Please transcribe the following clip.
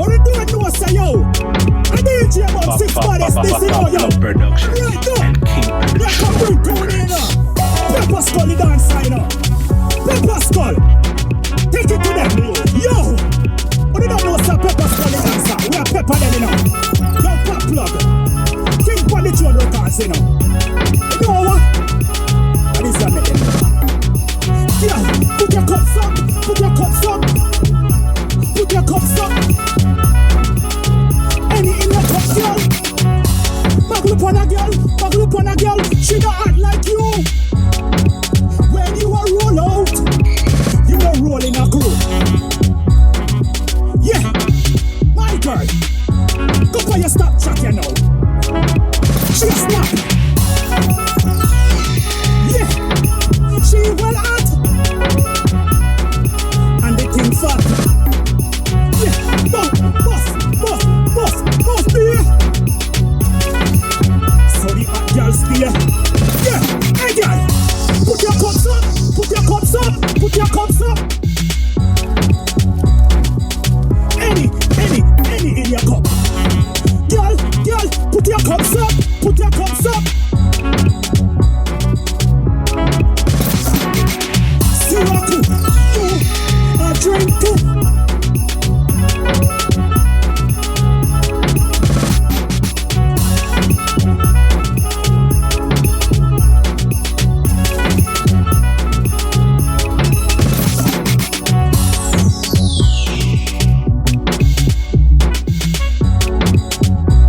What we doing now, say yo? I DJ about 6 bodies, this is all yo. Production. Right now. And keep the Yeah, come bring tune in now. Peppa Skull, the dance sign up. Peppa Skull. Take it to them. Yo. What you don't know, sir? Peppa Skull, the dancer. We are Peppa them, you know. Yo, pop plug. King Pon the tune records, you know.